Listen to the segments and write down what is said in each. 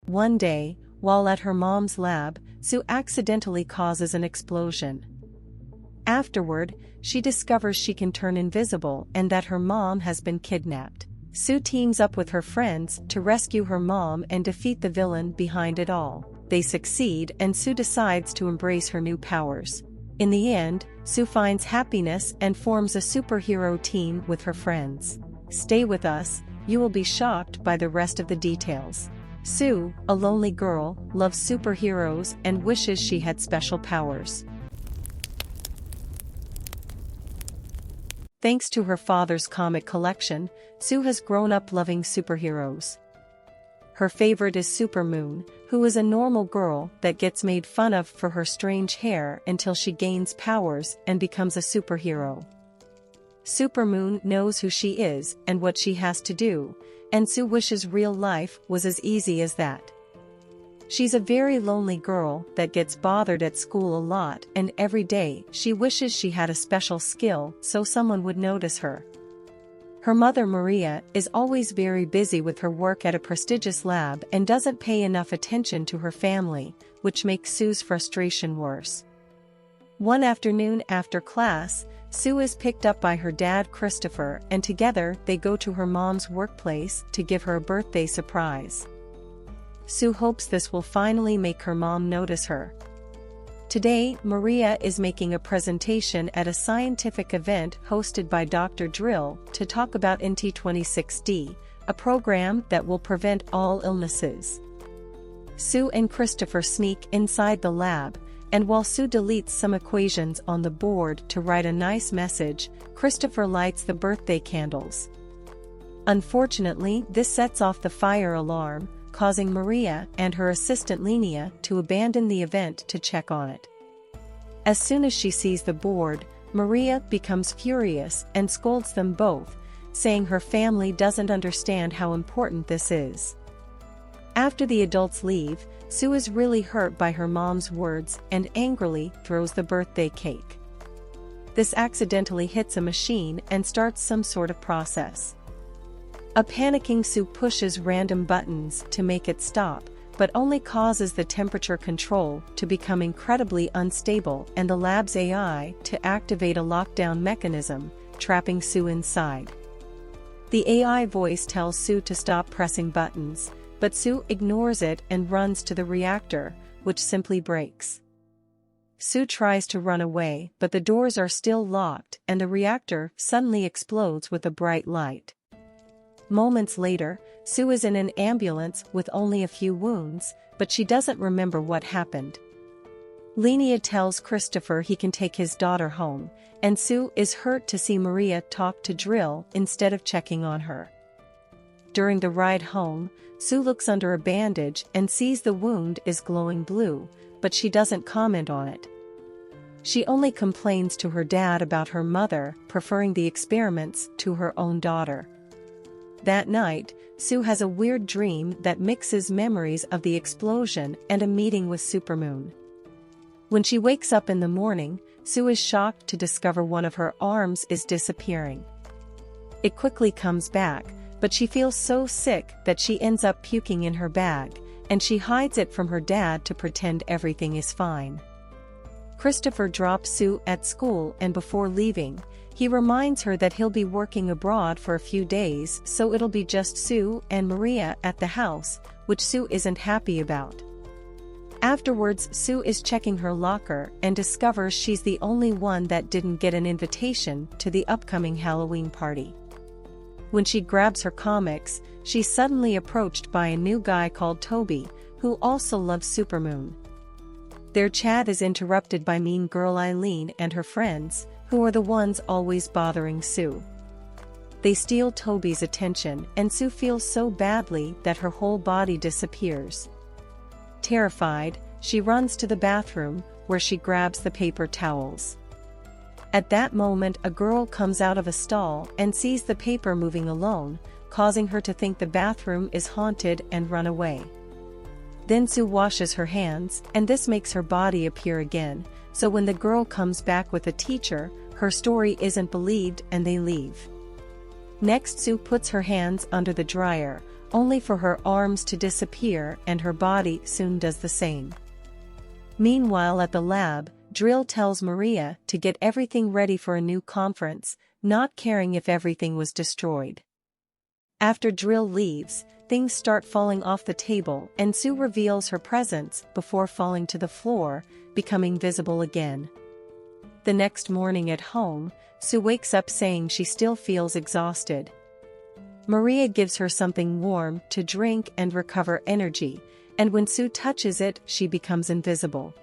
One day, while at her mom's lab, Sue accidentally causes an explosion. Afterward, she discovers she can turn invisible and that her mom has been kidnapped. Sue teams up with her friends to rescue her mom and defeat the villain behind it all. They succeed and Sue decides to embrace her new powers. In the end, Sue finds happiness and forms a superhero team with her friends. Stay with us, you will be shocked by the rest of the details. Sue, a lonely girl, loves superheroes and wishes she had special powers. Thanks to her father's comic collection, Sue has grown up loving superheroes. Her favorite is Supermoon, who is a normal girl that gets made fun of for her strange hair until she gains powers and becomes a superhero. Supermoon knows who she is and what she has to do, and Sue wishes real life was as easy as that. She's a very lonely girl that gets bothered at school a lot, and every day she wishes she had a special skill so someone would notice her. Her mother Maria is always very busy with her work at a prestigious lab and doesn't pay enough attention to her family, which makes Sue's frustration worse. One afternoon after class, Sue is picked up by her dad Christopher, and together they go to her mom's workplace to give her a birthday surprise. Sue hopes this will finally make her mom notice her. Today, Maria is making a presentation at a scientific event hosted by Dr. Drill to talk about NT26D, a program that will prevent all illnesses. Sue and Christopher sneak inside the lab, and while Sue deletes some equations on the board to write a nice message, Christopher lights the birthday candles. Unfortunately, this sets off the fire alarm, causing Maria and her assistant Linnea to abandon the event to check on it. As soon as she sees the board, Maria becomes furious and scolds them both, saying her family doesn't understand how important this is. After the adults leave, Sue is really hurt by her mom's words and angrily throws the birthday cake. This accidentally hits a machine and starts some sort of process. A panicking Sue pushes random buttons to make it stop, but only causes the temperature control to become incredibly unstable and the lab's AI to activate a lockdown mechanism, trapping Sue inside. The AI voice tells Sue to stop pressing buttons, but Sue ignores it and runs to the reactor, which simply breaks. Sue tries to run away, but the doors are still locked and the reactor suddenly explodes with a bright light. Moments later, Sue is in an ambulance with only a few wounds, but she doesn't remember what happened. Linnea tells Christopher he can take his daughter home, and Sue is hurt to see Maria talk to Drill instead of checking on her. During the ride home, Sue looks under a bandage and sees the wound is glowing blue, but she doesn't comment on it. She only complains to her dad about her mother preferring the experiments to her own daughter. That night, Sue has a weird dream that mixes memories of the explosion and a meeting with Supermoon. When she wakes up in the morning, Sue is shocked to discover one of her arms is disappearing. It quickly comes back, but she feels so sick that she ends up puking in her bag, and she hides it from her dad to pretend everything is fine. Christopher drops Sue at school, and before leaving, he reminds her that he'll be working abroad for a few days, so it'll be just Sue and Maria at the house, which Sue isn't happy about. Afterwards, Sue is checking her locker and discovers she's the only one that didn't get an invitation to the upcoming Halloween party. When she grabs her comics, she's suddenly approached by a new guy called Toby, who also loves Supermoon. Their chat is interrupted by mean girl Eileen and her friends, who are the ones always bothering Sue. They steal Toby's attention, and Sue feels so badly that her whole body disappears. Terrified, she runs to the bathroom, where she grabs the paper towels. At that moment, a girl comes out of a stall and sees the paper moving alone, causing her to think the bathroom is haunted and run away. Then Sue washes her hands, and this makes her body appear again, so when the girl comes back with a teacher, her story isn't believed and they leave. Next, Sue puts her hands under the dryer, only for her arms to disappear and her body soon does the same. Meanwhile at the lab, Drill tells Maria to get everything ready for a new conference, not caring if everything was destroyed. After Drill leaves, things start falling off the table and Sue reveals her presence before falling to the floor, becoming visible again. The next morning at home, Sue wakes up saying she still feels exhausted. Maria gives her something warm to drink and recover energy, and when Sue touches it, she becomes invisible.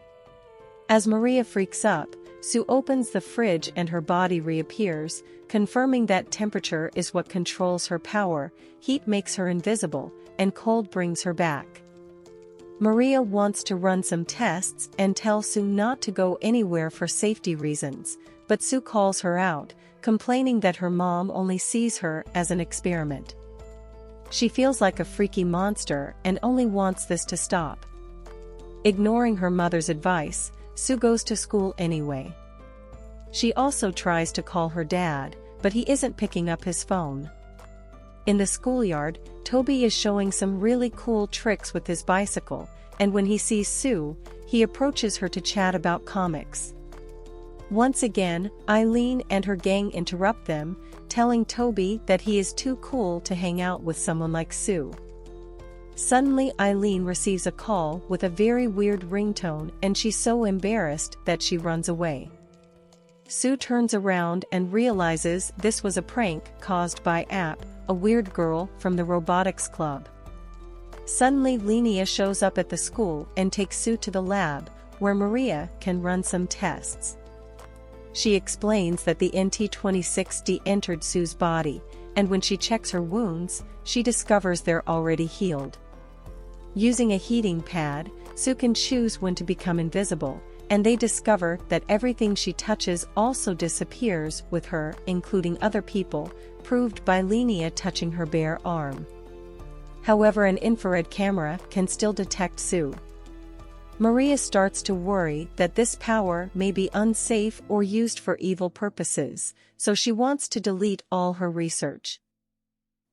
As Maria freaks up, Sue opens the fridge and her body reappears, confirming that temperature is what controls her power, heat makes her invisible, and cold brings her back. Maria wants to run some tests and tells Sue not to go anywhere for safety reasons, but Sue calls her out, complaining that her mom only sees her as an experiment. She feels like a freaky monster and only wants this to stop. Ignoring her mother's advice, Sue goes to school anyway. She also tries to call her dad, but he isn't picking up his phone. In the schoolyard, Toby is showing some really cool tricks with his bicycle, and when he sees Sue, he approaches her to chat about comics. Once again, Eileen and her gang interrupt them, telling Toby that he is too cool to hang out with someone like Sue. Suddenly Eileen receives a call with a very weird ringtone and she's so embarrassed that she runs away. Sue turns around and realizes this was a prank caused by App, a weird girl from the robotics club. Suddenly Linnea shows up at the school and takes Sue to the lab, where Maria can run some tests. She explains that the NT-26D entered Sue's body, and when she checks her wounds, she discovers they're already healed. Using a heating pad, Sue can choose when to become invisible, and they discover that everything she touches also disappears with her, including other people, proved by Linnea touching her bare arm. However, an infrared camera can still detect Sue. Maria starts to worry that this power may be unsafe or used for evil purposes, so she wants to delete all her research.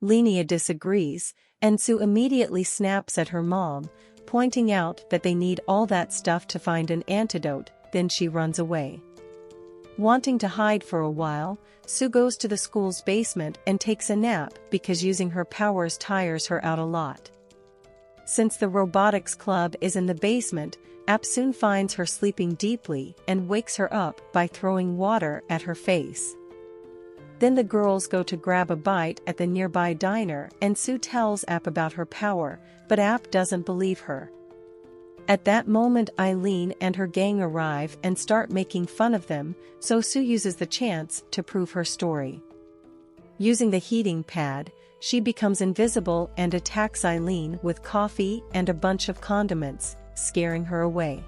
Linnea disagrees, and Sue immediately snaps at her mom, pointing out that they need all that stuff to find an antidote, then she runs away. Wanting to hide for a while, Sue goes to the school's basement and takes a nap because using her powers tires her out a lot. Since the robotics club is in the basement, App soon finds her sleeping deeply and wakes her up by throwing water at her face. Then the girls go to grab a bite at the nearby diner and Sue tells App about her power, but App doesn't believe her. At that moment Eileen and her gang arrive and start making fun of them, so Sue uses the chance to prove her story. Using the heating pad, she becomes invisible and attacks Eileen with coffee and a bunch of condiments, scaring her away.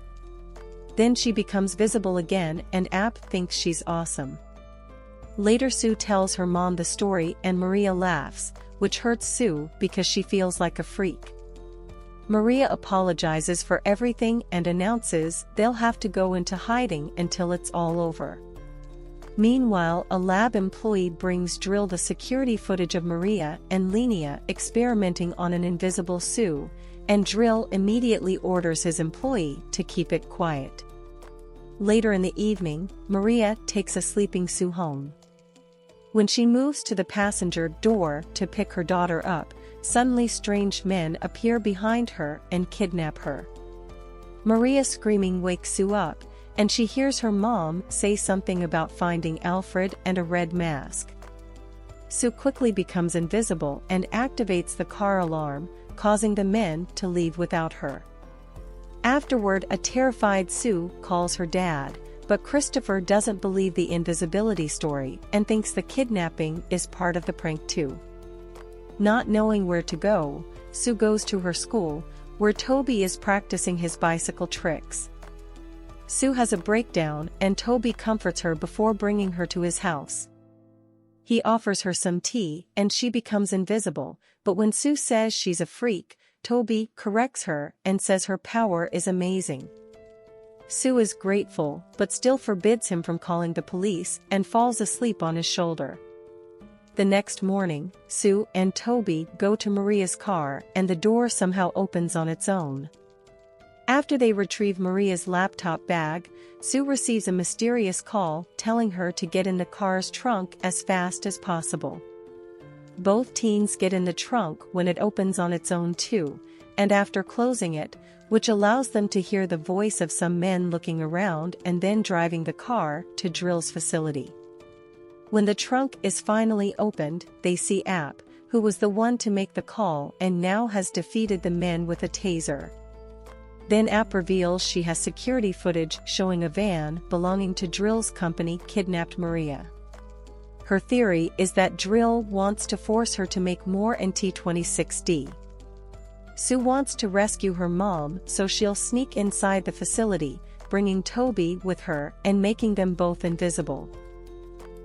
Then she becomes visible again and App thinks she's awesome. Later Sue tells her mom the story and Maria laughs, which hurts Sue because she feels like a freak. Maria apologizes for everything and announces they'll have to go into hiding until it's all over. Meanwhile, a lab employee brings Drill the security footage of Maria and Linnea experimenting on an invisible Sue, and Drill immediately orders his employee to keep it quiet. Later in the evening, Maria takes a sleeping Sue home. When she moves to the passenger door to pick her daughter up, suddenly strange men appear behind her and kidnap her. Maria screaming wakes Sue up, and she hears her mom say something about finding Alfred and a red mask. Sue quickly becomes invisible and activates the car alarm, causing the men to leave without her. Afterward, a terrified Sue calls her dad, but Christopher doesn't believe the invisibility story and thinks the kidnapping is part of the prank too. Not knowing where to go, Sue goes to her school, where Toby is practicing his bicycle tricks. Sue has a breakdown and Toby comforts her before bringing her to his house. He offers her some tea and she becomes invisible, but when Sue says she's a freak, Toby corrects her and says her power is amazing. Sue is grateful but still forbids him from calling the police and falls asleep on his shoulder. The next morning, Sue and Toby go to Maria's car and the door somehow opens on its own. After they retrieve Maria's laptop bag, Sue receives a mysterious call telling her to get in the car's trunk as fast as possible. Both teens get in the trunk when it opens on its own too, and after closing it, which allows them to hear the voice of some men looking around and then driving the car to Drill's facility. When the trunk is finally opened, they see App, who was the one to make the call and now has defeated the men with a taser. Then App reveals she has security footage showing a van belonging to Drill's company kidnapped Maria. Her theory is that Drill wants to force her to make more NT-26D. Sue wants to rescue her mom, so she'll sneak inside the facility, bringing Toby with her and making them both invisible.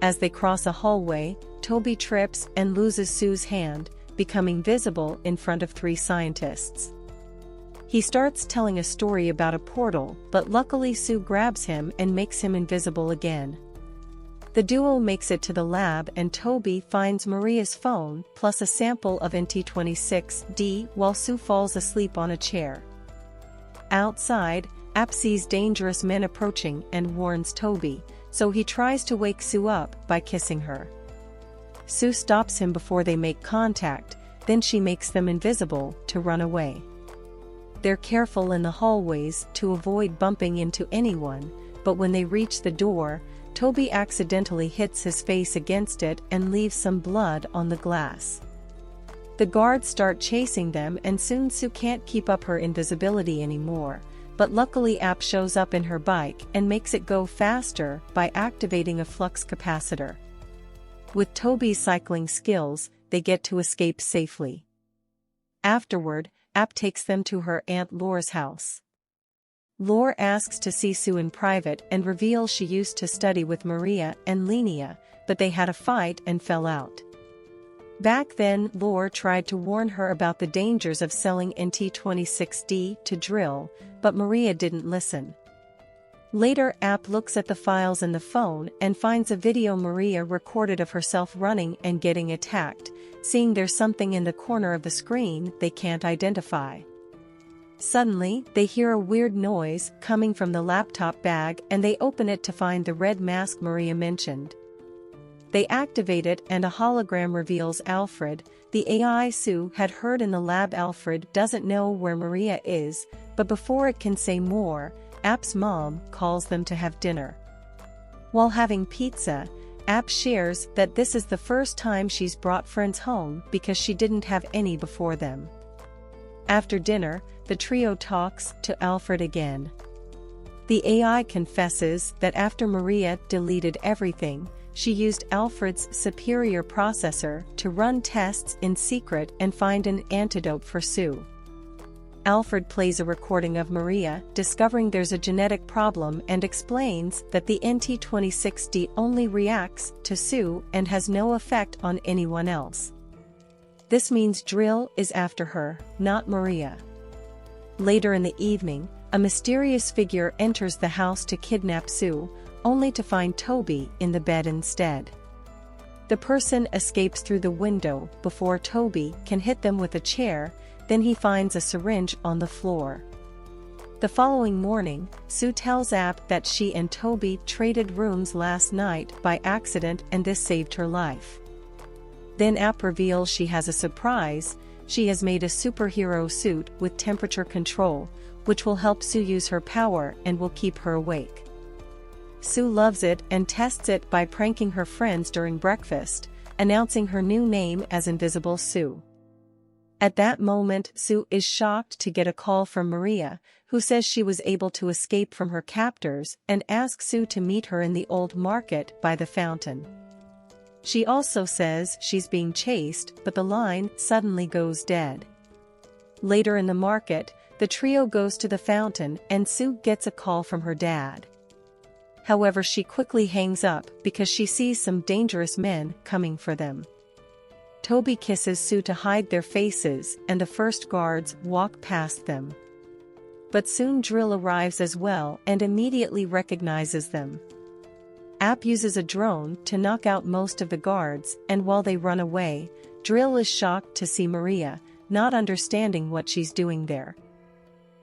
As they cross a hallway, Toby trips and loses Sue's hand, becoming visible in front of 3 scientists. He starts telling a story about a portal, but luckily Sue grabs him and makes him invisible again. The duo makes it to the lab and Toby finds Maria's phone plus a sample of NT-26D while Sue falls asleep on a chair. Outside, App sees dangerous men approaching and warns Toby, so he tries to wake Sue up by kissing her. Sue stops him before they make contact, then she makes them invisible to run away. They're careful in the hallways to avoid bumping into anyone, but when they reach the door, Toby accidentally hits his face against it and leaves some blood on the glass. The guards start chasing them and soon Sue can't keep up her invisibility anymore, but luckily App shows up in her bike and makes it go faster by activating a flux capacitor. With Toby's cycling skills, they get to escape safely. Afterward, App takes them to her Aunt Laura's house. Laura asks to see Sue in private and reveals she used to study with Maria and Linnea, but they had a fight and fell out. Back then, Laura tried to warn her about the dangers of selling NT-26D to Drill, but Maria didn't listen. Later, App looks at the files in the phone and finds a video Maria recorded of herself running and getting attacked, seeing there's something in the corner of the screen they can't identify. Suddenly, they hear a weird noise coming from the laptop bag and they open it to find the red mask Maria mentioned. They activate it and a hologram reveals Alfred, the AI Sue had heard in the lab. Alfred doesn't know where Maria is, but before it can say more, App's mom calls them to have dinner. While having pizza, App shares that this is the first time she's brought friends home because she didn't have any before them. After dinner, the trio talks to Alfred again. The AI confesses that after Maria deleted everything, she used Alfred's superior processor to run tests in secret and find an antidote for Sue. Alfred plays a recording of Maria discovering there's a genetic problem and explains that the NT-26D only reacts to Sue and has no effect on anyone else. This means Drill is after her, not Maria. Later in the evening, a mysterious figure enters the house to kidnap Sue, only to find Toby in the bed instead. The person escapes through the window before Toby can hit them with a chair, then he finds a syringe on the floor. The following morning, Sue tells App that she and Toby traded rooms last night by accident and this saved her life. Then App reveals she has a surprise. She has made a superhero suit with temperature control, which will help Sue use her power and will keep her awake. Sue loves it and tests it by pranking her friends during breakfast, announcing her new name as Invisible Sue. At that moment, Sue is shocked to get a call from Maria, who says she was able to escape from her captors and asks Sue to meet her in the old market by the fountain. She also says she's being chased, but the line suddenly goes dead. Later in the market, the trio goes to the fountain and Sue gets a call from her dad. However, she quickly hangs up because she sees some dangerous men coming for them. Toby kisses Sue to hide their faces and the first guards walk past them. But soon Drill arrives as well and immediately recognizes them. App uses a drone to knock out most of the guards, and while they run away, Drill is shocked to see Maria, not understanding what she's doing there.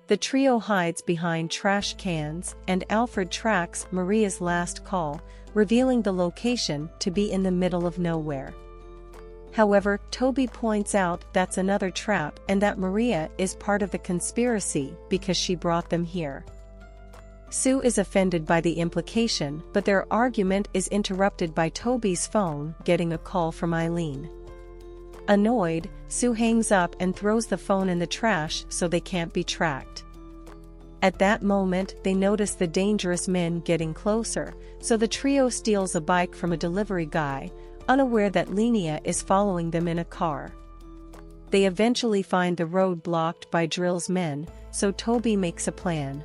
The trio hides behind trash cans, and Alfred tracks Maria's last call, revealing the location to be in the middle of nowhere. However, Toby points out that's another trap and that Maria is part of the conspiracy because she brought them here. Sue is offended by the implication, but their argument is interrupted by Toby's phone getting a call from Eileen. Annoyed, Sue hangs up and throws the phone in the trash so they can't be tracked. At that moment, they notice the dangerous men getting closer, so the trio steals a bike from a delivery guy, unaware that Linnea is following them in a car. They eventually find the road blocked by Drill's men, so Toby makes a plan.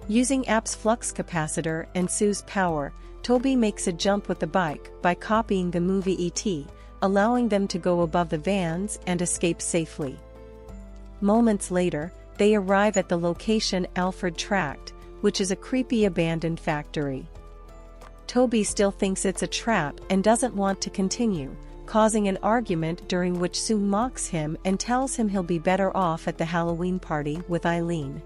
Using App's flux capacitor and Sue's power, Toby makes a jump with the bike by copying the movie E.T., allowing them to go above the vans and escape safely. Moments later, they arrive at the location Alfred tracked, which is a creepy abandoned factory. Toby still thinks it's a trap and doesn't want to continue, causing an argument during which Sue mocks him and tells him he'll be better off at the Halloween party with Eileen.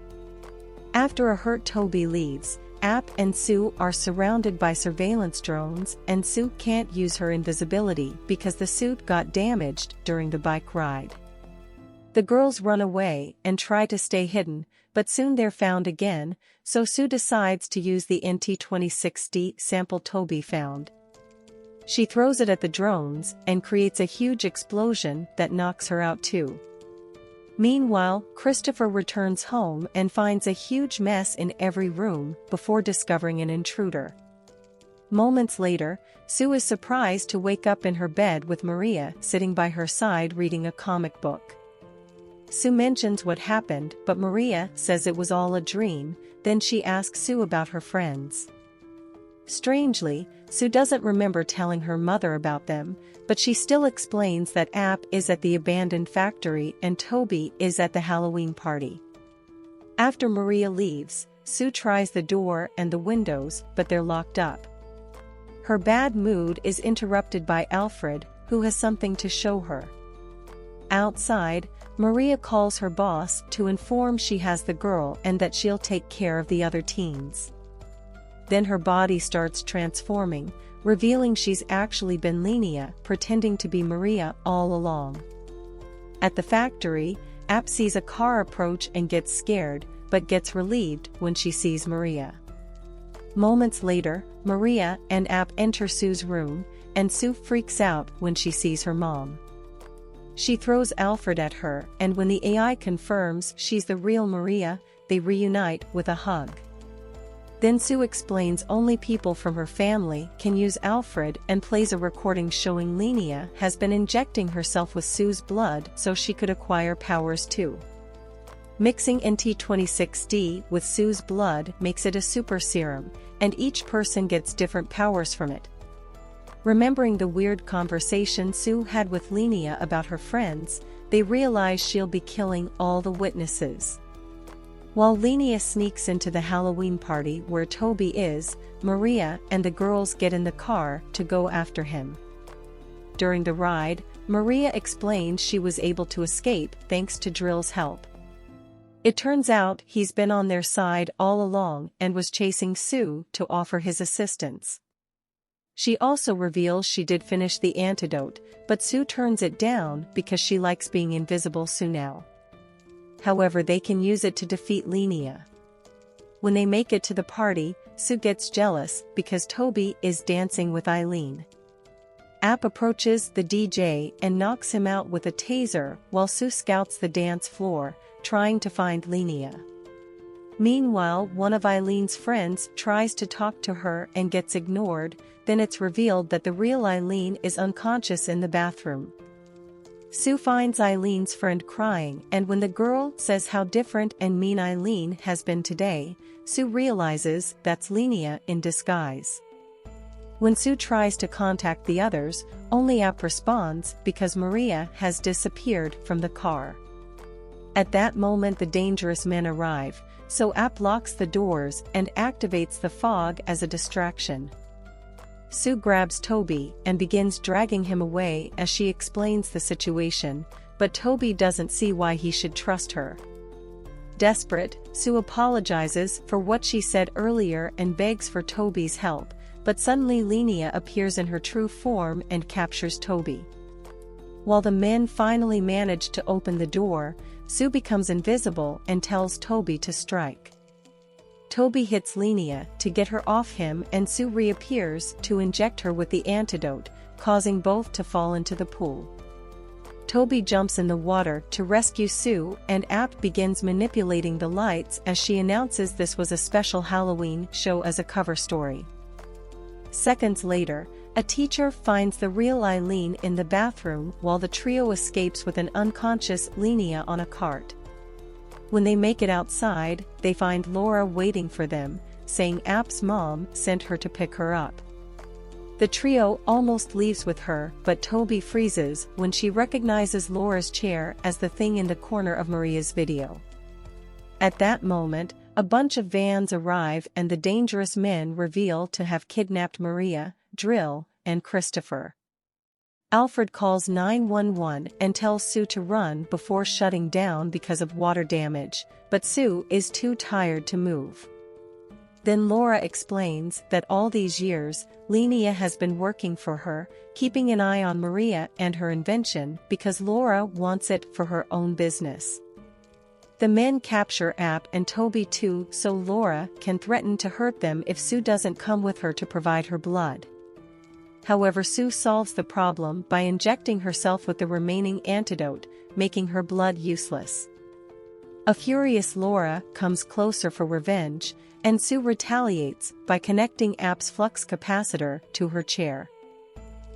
After a hurt Toby leaves, App and Sue are surrounded by surveillance drones, and Sue can't use her invisibility because the suit got damaged during the bike ride. The girls run away and try to stay hidden, but soon they're found again, so Sue decides to use the NT-26D sample Toby found. She throws it at the drones and creates a huge explosion that knocks her out too. Meanwhile, Christopher returns home and finds a huge mess in every room before discovering an intruder. Moments later, Sue is surprised to wake up in her bed with Maria sitting by her side reading a comic book. Sue mentions what happened, but Maria says it was all a dream. Then she asks Sue about her friends. Strangely, Sue doesn't remember telling her mother about them, but she still explains that App is at the abandoned factory and Toby is at the Halloween party. After Maria leaves, Sue tries the door and the windows, but they're locked up. Her bad mood is interrupted by Alfred, who has something to show her. Outside, Maria calls her boss to inform she has the girl and that she'll take care of the other teens. Then her body starts transforming, revealing she's actually been Linnea, pretending to be Maria all along. At the factory, App sees a car approach and gets scared, but gets relieved when she sees Maria. Moments later, Maria and App enter Sue's room, and Sue freaks out when she sees her mom. She throws Alfred at her, and when the AI confirms she's the real Maria, they reunite with a hug. Then Sue explains only people from her family can use Alfred and plays a recording showing Linnea has been injecting herself with Sue's blood so she could acquire powers too. Mixing NT-26D with Sue's blood makes it a super serum, and each person gets different powers from it. Remembering the weird conversation Sue had with Linnea about her friends, they realize she'll be killing all the witnesses. While Linnea sneaks into the Halloween party where Toby is, Maria and the girls get in the car to go after him. During the ride, Maria explains she was able to escape thanks to Drill's help. It turns out he's been on their side all along and was chasing Sue to offer his assistance. She also reveals she did finish the antidote, but Sue turns it down because she likes being invisible now. However, they can use it to defeat Linnea. When they make it to the party, Sue gets jealous because Toby is dancing with Eileen. App approaches the DJ and knocks him out with a taser while Sue scouts the dance floor, trying to find Linnea. Meanwhile, one of Eileen's friends tries to talk to her and gets ignored. Then it's revealed that the real Eileen is unconscious in the bathroom. Sue finds Eileen's friend crying, and when the girl says how different and mean Eileen has been today, Sue realizes that's Linnea in disguise. When Sue tries to contact the others, only App responds because Maria has disappeared from the car. At that moment the dangerous men arrive, so App locks the doors and activates the fog as a distraction. Sue grabs Toby and begins dragging him away as she explains the situation, but Toby doesn't see why he should trust her. Desperate, Sue apologizes for what she said earlier and begs for Toby's help, but suddenly Linnea appears in her true form and captures Toby. While the men finally manage to open the door, Sue becomes invisible and tells Toby to strike. Toby hits Linnea to get her off him, and Sue reappears to inject her with the antidote, causing both to fall into the pool. Toby jumps in the water to rescue Sue, and App begins manipulating the lights as she announces this was a special Halloween show as a cover story. Seconds later, a teacher finds the real Eileen in the bathroom while the trio escapes with an unconscious Linnea on a cart. When they make it outside, they find Laura waiting for them, saying App's mom sent her to pick her up. The trio almost leaves with her, but Toby freezes when she recognizes Laura's chair as the thing in the corner of Maria's video. At that moment, a bunch of vans arrive and the dangerous men reveal to have kidnapped Maria, Drill, and Christopher. Alfred calls 911 and tells Sue to run before shutting down because of water damage, but Sue is too tired to move. Then Laura explains that all these years, Linnea has been working for her, keeping an eye on Maria and her invention because Laura wants it for her own business. The men capture App and Toby too, so Laura can threaten to hurt them if Sue doesn't come with her to provide her blood. However, Sue solves the problem by injecting herself with the remaining antidote, making her blood useless. A furious Laura comes closer for revenge, and Sue retaliates by connecting App's flux capacitor to her chair.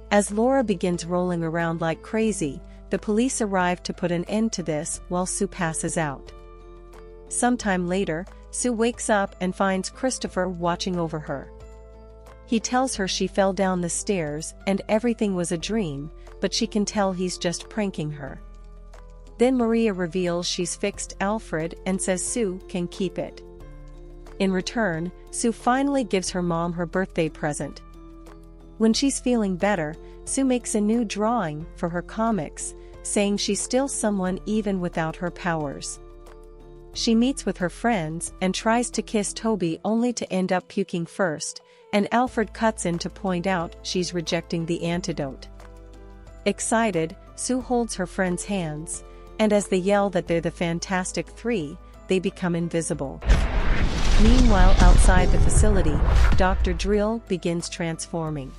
As Laura begins rolling around like crazy, the police arrive to put an end to this while Sue passes out. Sometime later, Sue wakes up and finds Christopher watching over her. He tells her she fell down the stairs and everything was a dream, but she can tell he's just pranking her. Then Maria reveals she's fixed Alfred and says Sue can keep it. In return, Sue finally gives her mom her birthday present. When she's feeling better, Sue makes a new drawing for her comics, saying she's still someone even without her powers. She meets with her friends and tries to kiss Toby only to end up puking first, and Alfred cuts in to point out she's rejecting the antidote. Excited, Sue holds her friends' hands, and as they yell that they're the Fantastic Three, they become invisible. Meanwhile, outside the facility, Dr. Drill begins transforming.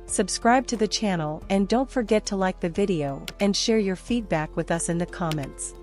Subscribe to the channel and don't forget to like the video and share your feedback with us in the comments.